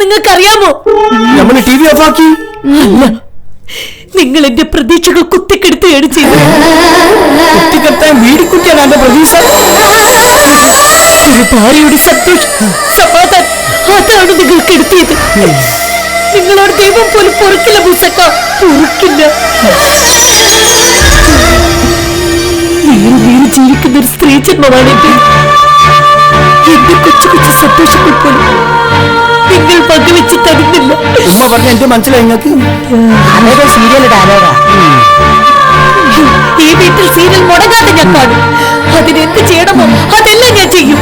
നിങ്ങൾക്കറിയാമോ? നമ്മൾ T V ഓഫാക്കി. നിങ്ങൾ എന്റെ പ്രതീക്ഷകൾ കുത്തിക്കെടുത്തുകയാണ് ചെയ്തത്. കുത്തിക്കെടുത്താൻ വീടിക്കുറ്റിയാണ് എന്റെ പ്രതീക്ഷ. ഒരു ഭാര്യയുടെ സന്തോഷം, സമാധാനം, അതാണ് നിങ്ങൾ കെടുത്തിയത്. നിങ്ങളോട് ദൈവം പോലും പൊറുക്കില്ല മൂസക്ക, പൊറുക്കില്ല. നേരെ ജീവിക്കുന്ന ഒരു സ്ത്രീ ജന്മമാണെന്റെ. എന്റെ കൊച്ചു കൊച്ചു സന്തോഷങ്ങൾ പോലും നിങ്ങൾ പങ്കുവെച്ച് തരുന്നില്ല. ഉമ്മ പറഞ്ഞ എന്റെ മനസ്സിലായി നിങ്ങൾക്ക്. അതേതോ സീരിയൽ ഡയലോഗാ. ഈ വീട്ടിൽ സീരിയൽ മുടങ്ങാതെ ഞാൻ കാണും. അതിനെന്ത് ചെയ്യണമോ അതെല്ലാം ഞാൻ ചെയ്യും.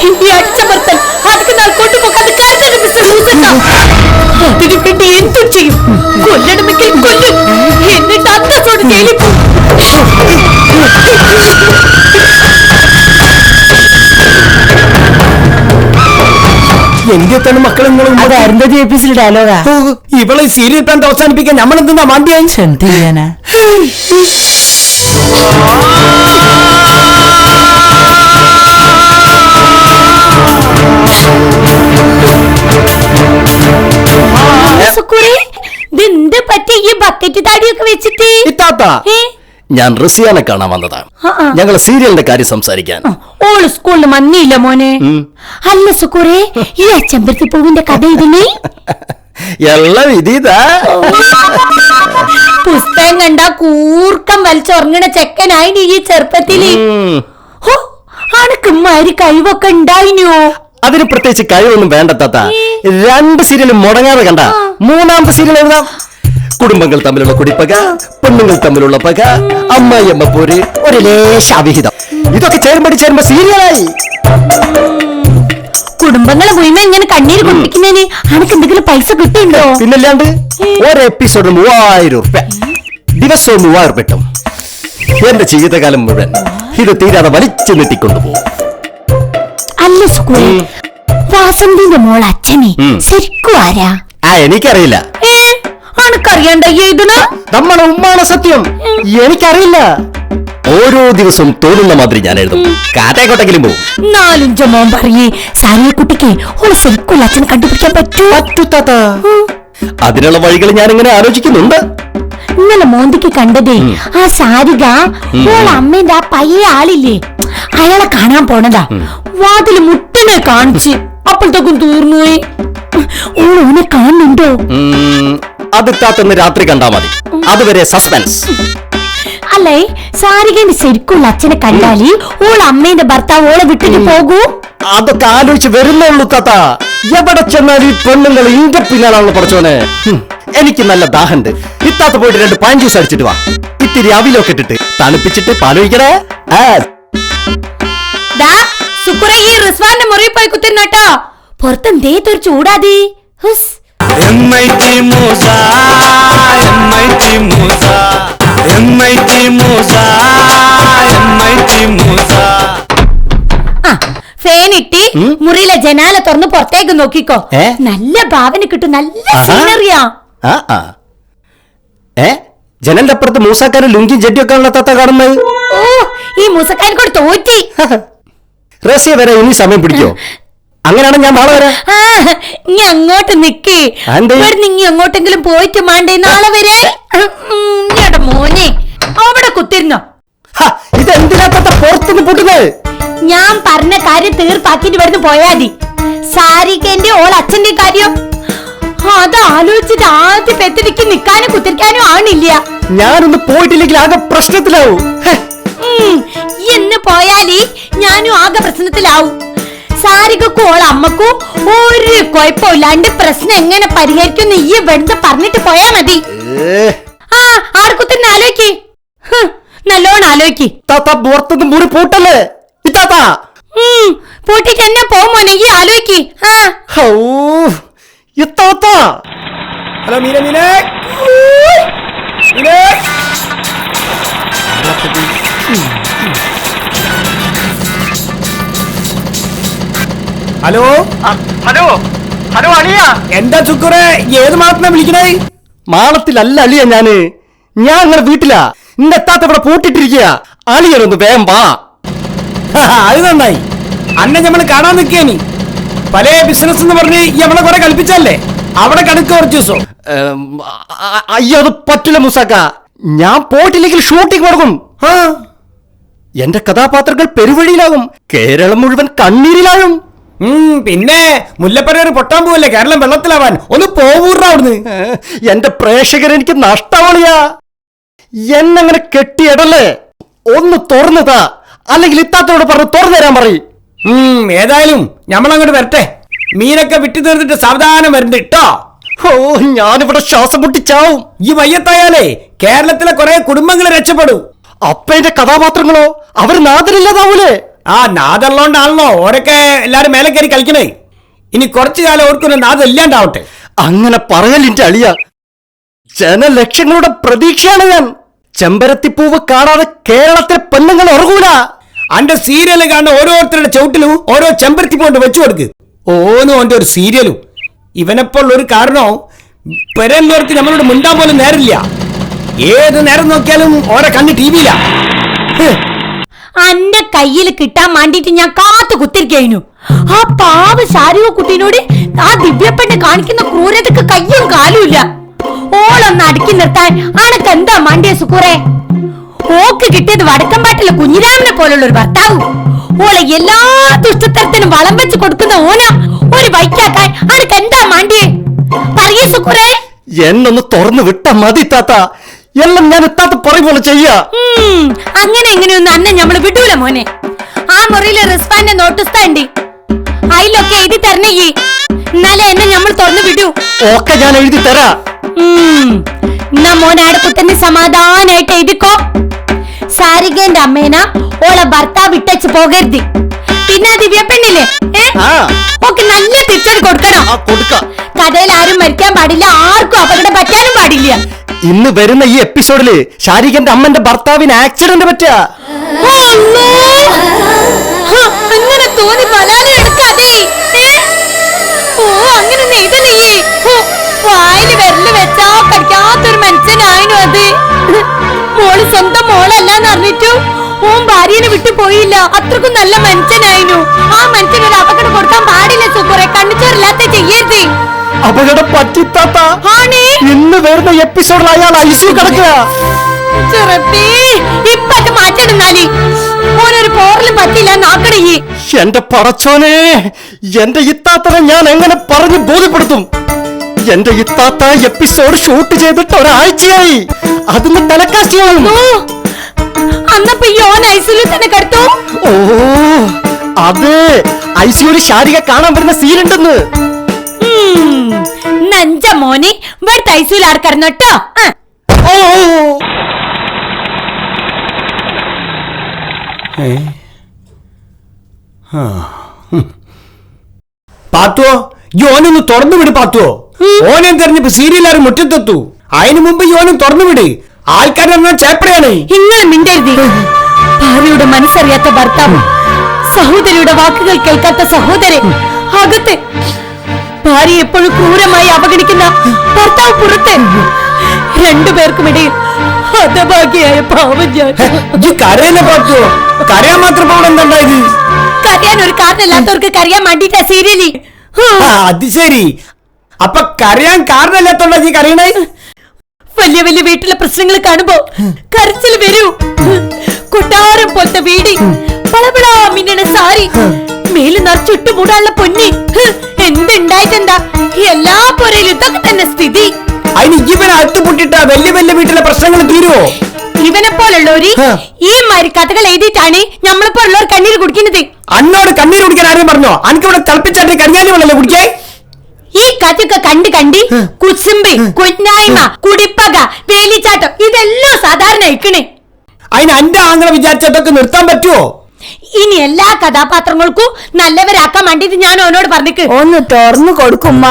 ഈ അടിച്ചമർത്തൽ അതൊക്കെ നാൾ കൊണ്ടുപോകാതെ കരുതണം മിസ്റ്റർ മൂസക്ക. അതിനു വേണ്ടി എന്തും ചെയ്യും. കൊല്ലണമെങ്കിൽ കൊല്ലും. എന്നിട്ട് അന്തസ്സോട് ജയിലിൽ പോകും. എന്റെത്താണ് മക്കളെ അത് അരുന്ധതി എപ്പിസിൽ ഡയലോഗാ. ഇവളെ സീരിയൽ പ്ലാന്റ് അവസാനിപ്പിക്കാൻ നമ്മളെന്താ മാണ്ടിയായി? എന്ത് ചെയ്യാനാ? ഇതെന്ത് പറ്റി ഈ ബക്കറ്റ് താടിയൊക്കെ വെച്ചിട്ട്? ഞാൻ റസിയാനെ കാണാൻ വന്നതാണ്. ഞങ്ങളെ സീരിയലിന്റെ കാര്യം സംസാരിക്കാൻ. ഓള് സ്കൂളിൽ വന്നില്ല മോനെ. അല്ല സുക്കൂറെ, ഈ അച്ചമ്പരത്തി പൂവിന്റെ കഥ ഇതിന് എല്ലാം ഇതാ. പുസ്തകം കണ്ട കൂർക്കം വലിച്ചുറങ്ങണ ചെക്കനായി ഈ ചെറുപ്പത്തില്. അനക്കുമാരി കഴിവൊക്കെ ഉണ്ടായിനോ? അതിന് പ്രത്യേകിച്ച് കഴിവൊന്നും വേണ്ട താത്ത. 2 സീരിയലും മുടങ്ങാതെ കണ്ട 3ാമത്തെ സീരിയൽ എഴുതാം. കുടുംബങ്ങൾ തമ്മിലുള്ള കുടിപ്പക, പെണ്ണുങ്ങൾ തമ്മിലുള്ള പക, അമ്മായിയമ്മ പോര്, ഒരു ലേശ അവിഹിതം, ഇതൊക്കെ ചേരുമ്പോ സീരിയലായി. കുടുംബങ്ങളെ മുഴുവൻ ഇങ്ങനെ കണ്ണീര് കുടിപ്പിക്കുന്നതിന് അനക്ക് എന്തെങ്കിലും പൈസ കിട്ടുന്നുണ്ടോ? പിന്നല്ലാണ്ട് ഒരു എപ്പിസോഡിന് 3000 രൂപ, ദിവസവും 3000 രൂപ കിട്ടും. എന്റെ ജീവിതകാലം മുഴുവൻ ഇത് തീരാതെ വലിച്ചു നീട്ടിക്കൊണ്ടുപോകും. അല്ല സുഖേ, വാസന്തിന്റെ മോൾ അച്ഛനെ ശരിക്കും ആരാ? എനിക്കറിയില്ല. അനക്കറിയണ്ട ഇതിന്? നമ്മളെ ഉമ്മാണ് സത്യം. എനിക്കറിയില്ല. ഓരോ ദിവസവും തോന്നുന്ന മാതിരി ഞാൻ എഴുതും. കാറ്റേക്കോട്ടെങ്കിലും പോകും. 4-5 മോൻ പറയേ സാരിയെക്കുട്ടിക്ക് ഓളെ ശരിക്കും അച്ഛനെ കണ്ടുപിടിക്കാൻ പറ്റൂത്താത്ത. അതിനുള്ള വഴികൾ ഞാൻ ഇങ്ങനെ ആലോചിക്കുന്നുണ്ട്. ഇന്നലെ മോന്തിക്ക് കണ്ടതേ ആ സാരിക ഓളെ അമ്മേന്റെ ആ പയ്യ ആളില്ലേ, അയാളെ കാണാൻ പോണതാ. വാതില് മുട്ടിനെ കാണിച്ച് അപ്പോഴത്തേക്കും തീർന്നുപോയി. ഓളെ കാണുന്നുണ്ടോ? അത് താത്തന്ന് രാത്രി കണ്ടാ മതി. അതുവരെ സസ്പെൻസ്. അല്ലേ, സാരികന്റെ ശരിക്കുള്ള അച്ഛനെ കണ്ടാല് ഓളെ അമ്മേന്റെ ഭർത്താവ് ഓളെ വിട്ടിട്ട് പോകൂ? അതൊക്കെ ആലോചിച്ച് വരുന്നുള്ളൂ താത്ത. എവിടെ ചെന്നാൽ ഈ പെണ്ണുങ്ങൾ ഇന്റെ പിന്നാലാണല്ലോ പഠിച്ചോനെ. എനിക്ക് നല്ല ദാഹണ്ട്. ഇത്താത്ത പോയിട്ട് 2 പാൻ ജ്യൂസ് അടിച്ചിട്ട് വാ. ഇത്തിരി അവിലൊക്കെ ഇട്ടിട്ട് തണുപ്പിച്ചിട്ട് പാലൊഴിക്കണേ. ഈ റിസ്വാന്റെ മുറി പോയി കുത്തിരുന്നട്ടോ. പുറത്തെന്തേ തൊരു ചൂടാതി. ഫേനിട്ടി മുറിയിലെ ജനാല തുറന്ന് പുറത്തേക്ക് നോക്കിക്കോ. നല്ല ഭാവന കിട്ടും, നല്ല സീനറിയാ. ജനലിന്റെ അപ്പുറത്ത് മൂസാക്കാരും ലുങ്കി ജഡ്ഡിയൊക്കെ ഉള്ള തത്ത കാണുന്നത്. ഓ, ഈ മൂസക്കാരെ കൂടെ തോറ്റി. റസിയ വരെ ഇനി സമയം പിടിക്കോ? അങ്ങനെയാണ് ഞാൻ നാളെ വരാം. നീ അങ്ങോട്ട് നിക്കേ, നീ അങ്ങോട്ടെങ്കിലും പോയിട്ട് മാണ്ടേ നാളെ വരെ. മോനെ അവിടെ കുത്തിരുന്നോ? ഇതെന്തിനാ പുറത്തുനിന്ന് പൊട്ടുന്നത്? ഞാൻ പറഞ്ഞ കാര്യം തീർപ്പാക്കിട്ട് ഇവിടുന്ന് പോയാ മതി. സാരികന്റെ ഓൾ അച്ഛന്റെ കാര്യം അത് ആലോചിച്ചിട്ട് ആദ്യം പെത്തിടിക്ക് നിക്കാനും കുത്തിരിക്കാനും ആണില്ല. ഞാനൊന്ന് പോയിട്ടില്ലെങ്കിൽ ആകെ പ്രശ്നത്തിലാവും. എന്ന് പോയാല് ഞാനും ആകെ പ്രശ്നത്തിലാവും. സാരികക്കും ഓളെ അമ്മക്കും ഒരു കുഴപ്പമില്ലാണ്ട് പ്രശ്നം എങ്ങനെ പരിഹരിക്കും ഈ ഇവിടുന്ന് പറഞ്ഞിട്ട് പോയാ മതി. ആർക്കുത്തന്നെ ആലോചിക്ക്, നല്ലോണം ആലോചിക്ക്. പുറത്തുനിന്ന് മുറി പൂട്ടല്ലേ പൂട്ടിട്ട് തന്നെ പോമോനെ, ഈ ആലോചിക്ക്. ഹലോ മീന, മീനെ ഹലോ ഹലോ ഹലോ അളിയ. എന്താ ചുക്കുറെ, ഏത് മാളത്തിനാ വിളിക്കണേ? മാളത്തിലല്ല അളിയ, ഞാൻ അങ്ങനെ വീട്ടിലാ. ഇന്റെ എത്താത്ത ഇവിടെ പൂട്ടിട്ടിരിക്കുക. അളിയനൊന്ന് വേഗം വാ. അത് നന്നായി. അന്നെ നമ്മള് കാണാൻ നിക്കേനി. പല ബിസിനസ് എന്ന് പറഞ്ഞ് ഈ നമ്മളെ കുറെ കളിപ്പിച്ചല്ലേ, അവിടെ കണക്ക് കുറച്ച് ദിവസം. അയ്യോ അത് പറ്റില്ല മുസാക്ക, ഞാൻ പോയിട്ടില്ലെങ്കിൽ ഷൂട്ടിംഗ് മുടങ്ങും. എന്റെ കഥാപാത്രങ്ങൾ പെരുവഴിയിലാകും, കേരളം മുഴുവൻ കണ്ണീരിലാകും. പിന്നെ മുല്ലപ്പെരിയാർ പൊട്ടാൻ പോവല്ലേ, കേരളം വെള്ളത്തിലാവാൻ. ഒന്ന് പോവൂർന്ന് അവിടുന്ന്. എന്റെ പ്രേക്ഷകരെനിക്ക് നഷ്ടമാളിയാ, എന്നങ്ങനെ കെട്ടിയിടല്ലേ. ഒന്ന് തുറന്നുതാ, അല്ലെങ്കിൽ ഇത്താത്തോട് പറഞ്ഞ് തുറന്നു തരാൻ പറയും. ഏതായാലും ഞമ്മളങ്ങോട്ട് വരട്ടെ, മീനൊക്കെ വിട്ടു തീർന്നിട്ട് സാവധാനം വരുന്നുണ്ട് കേട്ടോ. ഓ ഞാനിവിടെ ശ്വാസം മുട്ടിച്ചാവും. ഈ വയ്യത്തായാലേ കേരളത്തിലെ കുറെ കുടുംബങ്ങൾ രക്ഷപ്പെടും. അപ്പ എന്റെ കഥാപാത്രങ്ങളോ, അവർ നാദരില്ലാതാവൂലേ? ആ നാദുള്ളോണ്ടാണല്ലോ ഓരൊക്കെ എല്ലാരും മേലെ കയറി കളിക്കണേ. ഇനി കുറച്ചു കാലം ഓർക്കൊരു നാദം ഇല്ലാണ്ടാവട്ടെ. അങ്ങനെ പറയലിന്റെ അളിയ, ജനലക്ഷങ്ങളുടെ പ്രതീക്ഷയാണ് ഞാൻ. ചെമ്പരത്തിപ്പൂവ് കാണാതെ കേരളത്തിലെ പെണ്ണുങ്ങൾ ഉറങ്ങൂല. അന്റെ സീരിയല് കാണുന്ന ഓരോരുത്തരുടെ ചവിട്ടിലും ഓരോ ചെമ്പരത്തി കൊണ്ട് വെച്ചു കൊടുക്ക്. ഓനും ഓന്റെ ഒരു സീരിയലും. ഇവനെപ്പോൾ ഒരു കാരണവും പെരന്നോർക്ക് നമ്മളോട് മുണ്ടാൻ പോലും നേരില്ല. ഏത് നേരം നോക്കിയാലും ഓരോ കണ്ണ് ടിവിയില. അന്റെ കയ്യിൽ കിട്ടാൻ വേണ്ടിട്ട് ഞാൻ കാത്തു കുത്തിരിക്കുന്നു. ആ പാവ ശാരീരിക കുട്ടീനോട് ആ ദിവ്യപ്പെട്ട് കാണിക്കുന്ന ക്രൂരതക്ക് കയ്യും കാലും ഇല്ല. ഓളൊന്ന് അടുക്കി നിർത്താൻ അനക്ക് എന്താ മാണ്ടിയ സുക്കൂറെ? ഓക്ക് കിട്ടിയത് വടക്കമ്പാട്ടിലെ കുഞ്ഞിരാമനെ പോലുള്ള ഒരു ഭർത്താവും. ഓളെ എല്ലാ ദുഷ്ടത്തരത്തിനും വളം വെച്ച് കൊടുക്കുന്ന ഓന ഒരു വൈക്കാക്കാൻ അനക്ക് എന്താ മാണ്ടിയേ? പറയേ സുക്കൂറെ. എന്നൊന്ന് തുറന്നു വിട്ട മതി താത്ത, എല്ലാം ഞാൻ ഇത്താത്ത പറയും പോലെ ചെയ്യാ. അങ്ങനെ എങ്ങനെയൊന്നും അന്നെ ഞമ്മള് വിടൂല മോനെ. ആ മുറിയിലെ റിസ്വാന്റെ നോട്ടീസ് താണ്ടി അതിലൊക്കെ എഴുതി തരണേ, എന്നാലേ എന്നെ നമ്മൾ തുറന്നു വിടൂ. ഒക്കെ ഞാൻ എഴുതി തരാ. എന്നാ മോനെ അവിടെ കുത്തന്നെ സമാധാനായിട്ട് എഴുതിക്കോ. സാരികേന്റെ അമ്മേന ഓളെ ഭർത്താവ് വിട്ടച്ച് പോകരുത്. പിന്നെ ആ ദിവ്യ പെണ്ണില്ലേ, ഓക്കെ നല്ല തിരിച്ചടി കൊടുക്കണം. കഥയിൽ ആരും മരിക്കാൻ പാടില്ല, ആർക്കും അപകടം പറ്റാനും പാടില്ല. ഇന്ന് വരുന്ന ഈ എപ്പിസോഡില് ശാരികന്റെ അമ്മന്റെ ഭർത്താവിന് ആക്സിഡന്റ് പറ്റുക. അങ്ങനെ തോന്നി പലാലെ എടുക്കാതെ. ഓ അങ്ങനെ നെയ്ത നീയേ വായില് വിരല് വെച്ചാ കടിക്കാത്തൊരു മനുഷ്യനായിരുന്നു അത്. മോള് സ്വന്തം മോളല്ലാന്ന് അറിഞ്ഞിട്ടു ഓൻ ഭാര്യനെ വിട്ടു പോയില്ല. അത്രക്കും നല്ല മനുഷ്യനായിരുന്നു. ആ മനുഷ്യനൊരു അപകടം കൊടുക്കാൻ പാടില്ല സുക്കുറെ. കണ്ണിച്ചോറില്ലാത്ത ചെയ്യരുത്. അപകടം പറ്റിത്താത്ത. ഇന്ന് വരുന്ന എപ്പിസോഡിൽ അയാൾ ഐസിയു കിടക്കുക. ഇപ്പൊ അത് മാറ്റണമെന്നാലി ഓനൊരു പോറലും പറ്റില്ല നാക്കണേ. എന്റെ പടച്ചോനെ, എന്റെ ഇത്താത്തനെ ഞാൻ എങ്ങനെ പറഞ്ഞു ബോധ്യപ്പെടുത്തും? എന്റെ ഇത്താത്ത എപ്പിസോഡ് ഷൂട്ട് ചെയ്തിട്ട് ഒരാഴ്ചയായി. അതിന് ടെലികാസ്റ്റ് ചെയ്യണം. അന്നപ്പോ ഈ ഓൻ ഐസിയു തന്നെ കിടത്തു. ഓ അതെ, ഐസിയുവിൽ ശാരിക കാണാൻ വരുന്ന സീനുണ്ടെന്ന്. നഞ്ച മോനെ ഇവിടുത്തെ ഐസിയുൽ ആർക്കറിഞ്ഞോ കേട്ടോ. പാത്തുവോ, ഈ ഓനൊന്ന് തുറന്നു വിട് പാത്തുവോ. ഓനം തെരഞ്ഞപ്പോ സീരിയലാരും മുറ്റത്തെത്തു. അതിനു മുമ്പ് ഈ ഓനും തുറന്നു വിട്. ആൾക്കാരെ ചേപ്പടയാണ്. ഇങ്ങനെ മിണ്ടരുത്. ഭാര്യയുടെ മനസ്സറിയാത്ത ഭർത്താവ്, സഹോദരിയുടെ വാക്കുകൾ കേൾക്കാത്ത സഹോദരൻ അകത്ത്, ഭാര്യ എപ്പോഴും ക്രൂരമായി അവഗണിക്കുന്ന ഭർത്താവ് പുറത്ത്, രണ്ടുപേർക്കുമിടയിൽ ഹതഭാഗ്യായ പാവം ഞാൻ. കരയന്നെ പാത്തുവോ, കരയാൻ മാത്രം പോകണം. എന്താണ്ടായത്? കരയാൻ ഒരു കാരണമില്ലാത്തവർക്ക് കരയാൻ വേണ്ടിട്ടാ സീരിയലി. അത് ശരി. അപ്പൊ കരയാൻ കാരണമില്ലാത്തോണ്ടാ ഈ കരയണേ? വലിയ വലിയ വീട്ടിലെ പ്രശ്നങ്ങൾ കാണുമ്പോ കരച്ചിൽ വരൂ. കൊട്ടാരം പോലത്തെ വീട്, പളപളാ മിന്നണ സാരി, മേല് നിറച്ചിട്ട് മൂടാനുള്ള പൊന്നി, എന്തുണ്ടായിട്ടെന്താ എല്ലാ പോരയിലും ഇതൊക്കെ തന്നെ സ്ഥിതി. അതിന് ഇവനെ അട്ടുപൊട്ടിട്ട വലിയ വലിയ വീട്ടിലെ പ്രശ്നങ്ങൾ തീരുവോ? ഇവനെ പോലുള്ളവര് ഈ മാതിരി കഥകൾ എഴുതിയിട്ടാണ് നമ്മളിപ്പോ ഉള്ളവർ കണ്ണീര് കുടിക്കുന്നത്. അന്നോട് കണ്ണീര് കുടിക്കാൻ ആരും പറഞ്ഞോ? അനക്കിവിടെ തിളപ്പിച്ചാട്ടി കടിഞ്ഞാലി വെള്ളല്ലേ കുടിക്കേ? ഈ കഥയൊക്കെ കണ്ട് കുസുമ്പ്, കുന്നായ്മ, കുടിപ്പക, വേലിച്ചാട്ടം ഇതെല്ലാം സാധാരണ അയക്കണേ. അതിന് അന്റെ ആങ്ങളെ വിചാരിച്ചതൊക്കെ നിർത്താൻ പറ്റുമോ? ഇനി എല്ലാ കഥാപാത്രങ്ങൾക്കും നല്ലവരാക്കാൻ വേണ്ടിട്ട് ഞാൻ ഓനോട് പറഞ്ഞിക്ക്. ഒന്ന് തുറന്നു കൊടുക്കുമ്മ,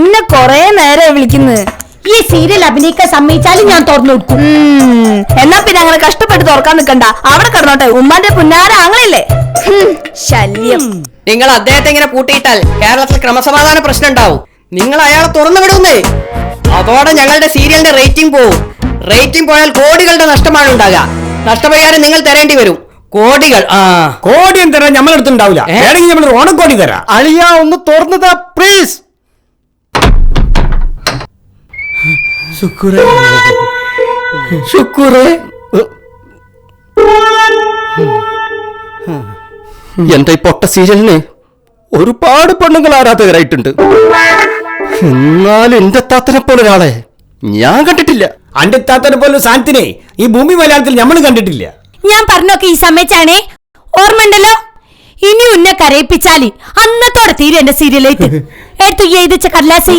ഇന്നെ കൊറേ നേരം വിളിക്കുന്നു. ഈ സീരിയൽ അഭിനയിക്കാൻ സമ്മതിച്ചാലും ഞാൻ തുറന്നു കൊടുക്കും. എന്നാ പിന്നെ അങ്ങനെ കഷ്ടപ്പെട്ട് തുറക്കാൻ നിക്കണ്ട, അവിടെ കിടന്നോട്ടെ. ഉമ്മാന്റെ പുന്നാര ആങ്ങളല്ലേ ശല്യം. നിങ്ങൾ അദ്ദേഹത്തെ ഇങ്ങനെ പൂട്ടിയിട്ടാൽ കേരളത്തിൽ ക്രമസമാധാന പ്രശ്നം ഉണ്ടാവും. നിങ്ങൾ അയാളെ തുറന്നു വിടുന്നേ, അതോടെ ഞങ്ങളുടെ സീരിയലിന്റെ റേറ്റിംഗ് പോവും. റേറ്റിംഗ് പോയാൽ കോടികളുടെ നഷ്ടമാണ് ഉണ്ടാകുക. നഷ്ടപരിഹാരം നിങ്ങൾ തരേണ്ടി വരും. കോടികൾ. ആ കോടിയും തരാൻ നമ്മളെടുത്തുണ്ടാവില്ല. വേണമെങ്കിൽ നമ്മൾ ഓണക്കോടി തരാം. അളിയ ഒന്ന് തുറന്നതാ പ്ലീസ്. ശുക്രേ ശുക്രേ. എന്റെ ഈ പൊട്ട സീരിയലിന് ഒരുപാട് പെണ്ണുങ്ങൾ ആരാധകരായിട്ടുണ്ട്. എന്നാൽ എന്റെ താത്തനെ പോലെ ഒരാളെ ഞാൻ കണ്ടിട്ടില്ല. അന്റെ താത്തനെ പോലെ സാധനത്തിനെ ഈ ഭൂമി മലയാളത്തിൽ നമ്മൾ കണ്ടിട്ടില്ല. ഞാൻ പറഞ്ഞൊക്കെ ഈ സമയത്താണ് ഓർമ്മ ഉണ്ടല്ലോ. ഇനി ഉന്നെ കരയിപ്പിച്ചാല് അന്നത്തോടെ തീരും എന്റെ സീരിയലേക്ക്. എടുത്തു എഴുതിച്ച കടലാസി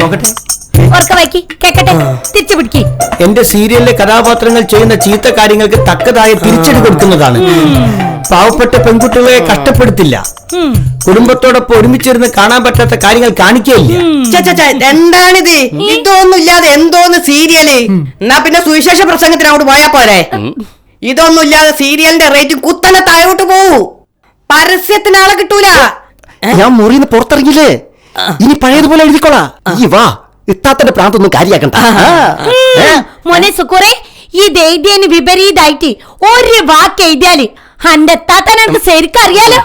നോക്കട്ടെ. ഓർക്ക വായിക്കി കേക്കട്ടെ. തിരിച്ചു പിടിക്കി. എന്റെ സീരിയലിലെ കഥാപാത്രങ്ങൾ ചെയ്യുന്ന ചീത്ത കാര്യങ്ങൾക്ക് തക്കതായ തിരിച്ചടി കൊടുക്കുന്നതാണ്. പാവപ്പെട്ട പെൺകുട്ടികളെ കഷ്ടപ്പെടുത്തില്ല. കുടുംബത്തോടൊപ്പം ഒരുമിച്ചിരുന്ന് കാണാൻ പറ്റാത്ത കാര്യങ്ങൾ കാണിക്കുകയില്ല. എന്താണിത്? ഇതൊന്നും ഇല്ലാതെ എന്തോന്ന് സീരിയല്? എന്നാ പിന്നെ സുവിശേഷ പ്രസംഗത്തിന് അങ്ങോട്ട് പോയാ പോരെ? ഇതൊന്നും ഇല്ലാതെ സീരിയലിന്റെ റേറ്റിംഗ് കുത്തനെ താഴോട്ട് പോവൂ. പരസ്യത്തിന് ആളെ കിട്ടൂല. ഞാൻ മുറിന്ന് പുറത്തിറങ്ങില്ലേ, ഇനി പഴയതുപോലെ എഴുതിക്കോളാ. ഈ വാ, ഇത്താത്തന്റെ പ്രാന്തൊന്നും കാര്യാക്കണ്ട. മോനെ സുക്കൂറെ, ഇത് എഴുതിയതിന് വിപരീതമായിട്ട് ഒരു വാക്ക് എഴുതിയാല് അന്റെ താത്തനക്ക് ശരിക്കും അറിയാലോ.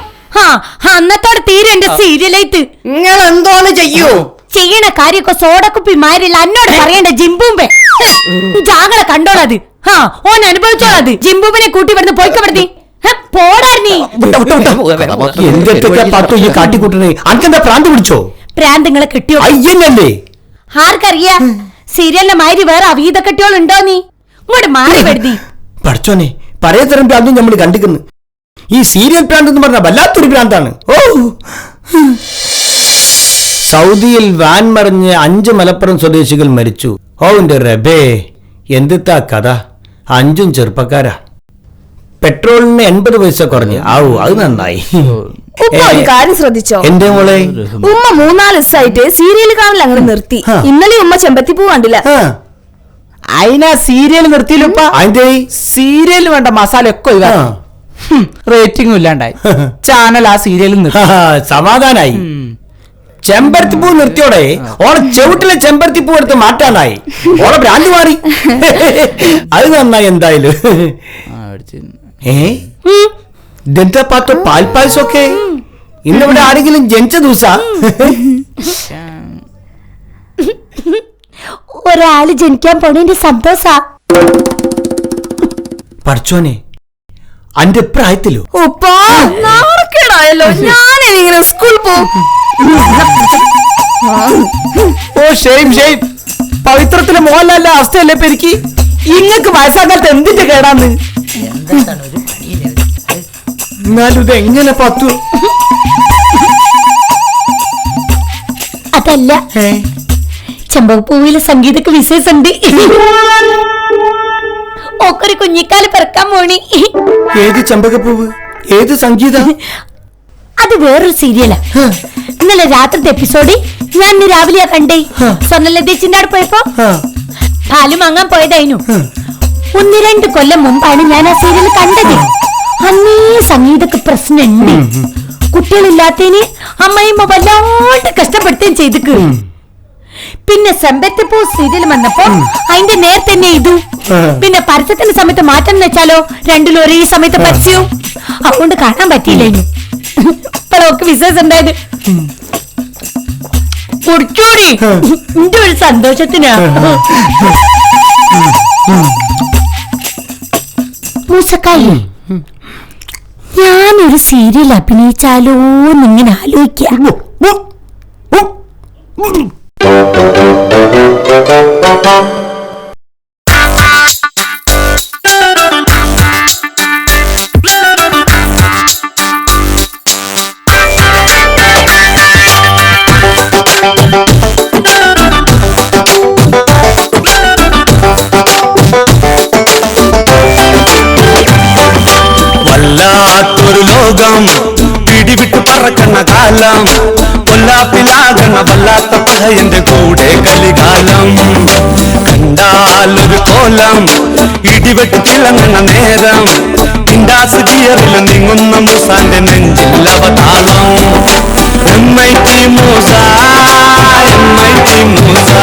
അന്നത്തോടെ തീരും എന്റെ സീരിയലായിട്ട്. നിങ്ങൾ എന്തോന്ന് ചെയ്യൂ? ചെയ്യണ കാര്യൊക്കെ സോഡക്കുപ്പി മാരില്ല. എന്നോട് പറയണ്ട ജിംബൂമ്പെ. ജാകളെ കണ്ടോളത്. ഓൻ അനുഭവിച്ചോളത്. ജിംബൂബിനെ കൂട്ടി വരുന്ന പോയിക്കപ്പെടുത്തി പോടാർന്നീ. എന്തൊക്കെ പത്തു ഈ കാട്ടിക്കൂട്ടണേ? അനക്കെന്താ പ്രാന്ത് പിടിച്ചോ? പ്രാന്തങ്ങളെ കിട്ടിയോ? അയ്യല്ലേ, ആർക്കറിയാ സീരിയലിന്റെ മാതിരി വേറെ അവീത കെട്ടിയോളുണ്ടോ? നീ ഇങ്ങോട്ട് മാറി പെടുത്തി. പഠിച്ചോനെ, പലതരം പ്രാന്തും നമ്മൾ കണ്ടിക്കുന്നു. ഈ സീരിയൽ പ്രാന്ത് എന്ന് പറഞ്ഞാൽ വല്ലാത്തൊരു പ്രാന്താണ്. ഓ, സൗദിയിൽ വാൻ മറിഞ്ഞ് 5 മലപ്പുറം സ്വദേശികൾ മരിച്ചു. ഓ എന്റെ റബേ, എന്തിത്താ കഥ. 5 ചെറുപ്പക്കാരാ. പെട്രോളിന് 80 പൈസ കുറഞ്ഞു. ആവൂ, അത് നന്നായി. ഉപ്പ ഒരു കാര്യം ശ്രദ്ധിച്ചോ? എന്റെ മോളെ, ഉമ്മ 3-4 ദിവസമായിട്ട് സീരിയൽ കാണൽ അങ്ങനെ നിർത്തി. ഇന്നലെ ഉമ്മ ചെമ്പത്തിപ്പൂ കണ്ടില്ല. അതിനാ സീരിയൽ നിർത്തിയില്ലപ്പ. അതിന്റെ സീരിയൽ വേണ്ട മസാല ഒക്കെ റേറ്റിംഗും ഇല്ലാണ്ടായി. ചാനൽ ആ സീരിയൽ നിർത്തി. സമാധാനായി. ചെമ്പരത്തിപ്പൂ നിർത്തിയോടെ ഓളെ ചെവിട്ടിലെ ചെമ്പരത്തിപ്പൂ എടുത്ത് മാറ്റാനായി. ഓളെ ഭ്രാന്ത് മാറി. അത് നന്നായി എന്തായാലും. ഇതെന്താ പാത്തു പാൽപ്പായസൊക്കെ? ഇന്നിവിടെ ആരെങ്കിലും ജനിച്ച ദിവസാ? ഒരാള് ജനിക്കാൻ പോണേന്റെ സന്തോഷാ. പഠിച്ചോനെ, അന്റെ പ്രായത്തിലോ? ഉപ്പാ നാണക്കേടായല്ലോ. ഞാനിങ്ങനെ സ്കൂൾ പോകും. ഓ ഷെയിം ഷെയിം. പവിത്രത്തിലെ മോഹൻലാലിന്റെ അവസ്ഥയല്ലേ പെരുക്കി. ഇങ്ങക്ക് വയസ്സാകാലത്ത് എന്തിന്റെ കേടാന്ന്? എന്നാലും ഇത് എങ്ങനെ പത്തു? അതല്ല, ചെമ്പകപ്പൂവിലെ സംഗീതക്ക് വിശേഷമുണ്ട്. ഓക്കൊരു കുഞ്ഞിക്കാല് പിറക്കാൻ പോണി. ഏത് ചെമ്പകപ്പൂവ്? ഏത് സംഗീത? അത് വേറൊരു സീരിയലാ. ഇന്നലെ രാത്രിത്തെ എപ്പിസോഡ് ഞാൻ ഇന്ന് രാവിലെയാ കണ്ടേ. സ്വർണ്ണലതീച്ചിന്റെ അവിടെ പോയപ്പോ പാല് വാങ്ങാൻ പോയതായിരുന്നു. 1-2 കൊല്ലം മുമ്പാണ് ഞാൻ ആ സീരിയൽ കണ്ടത്. അന്നേ സംഗീതക്ക് പ്രശ്നമുണ്ട്. കുട്ടികളില്ലാത്തതിന് അമ്മയമ്മ വല്ലാണ്ട് കഷ്ടപ്പെടുത്തുകയും ചെയ്തിക്ക്. പിന്നെ ചെമ്പരത്തിപ്പൂ സീരിയൽ വന്നപ്പോ അതിന്റെ നേരെ തന്നെ ഇതു. പിന്നെ പരസ്യത്തിന്റെ സമയത്ത് മാറ്റം വെച്ചാലോ, രണ്ടിലും ഒരേ സമയത്ത് പരസ്യവും. അതുകൊണ്ട് കാണാൻ പറ്റിയില്ല. ഇപ്പോഴൊക്കെ വിശേഷം ഉണ്ടായത്. കുടിച്ചോടി, എന്റെ ഒരു സന്തോഷത്തിനാ. മൂസക്കായി, ഞാനൊരു സീരിയൽ അഭിനയിച്ചാലോ എന്നിങ്ങനെ ആലോചിക്കാം. വല്ലാത്തൊരു ലോകം, പിടിവിട്ട് പറക്കണ കാലം, കൊല്ലാപ്പിലാകണ വല്ലാത്ത പഹയന്റെ കൂടെ കലികാലം. കണ്ടാലൊരു കോലം, ഇടിവെട്ട് തിളങ്ങണ നേരം, ഇൻഡാസ് ഗിയറിൽ നീങ്ങുന്ന മൂസാന്റെ നെഞ്ചിൽ അവതാളം. MIT Musa, MIT Musa,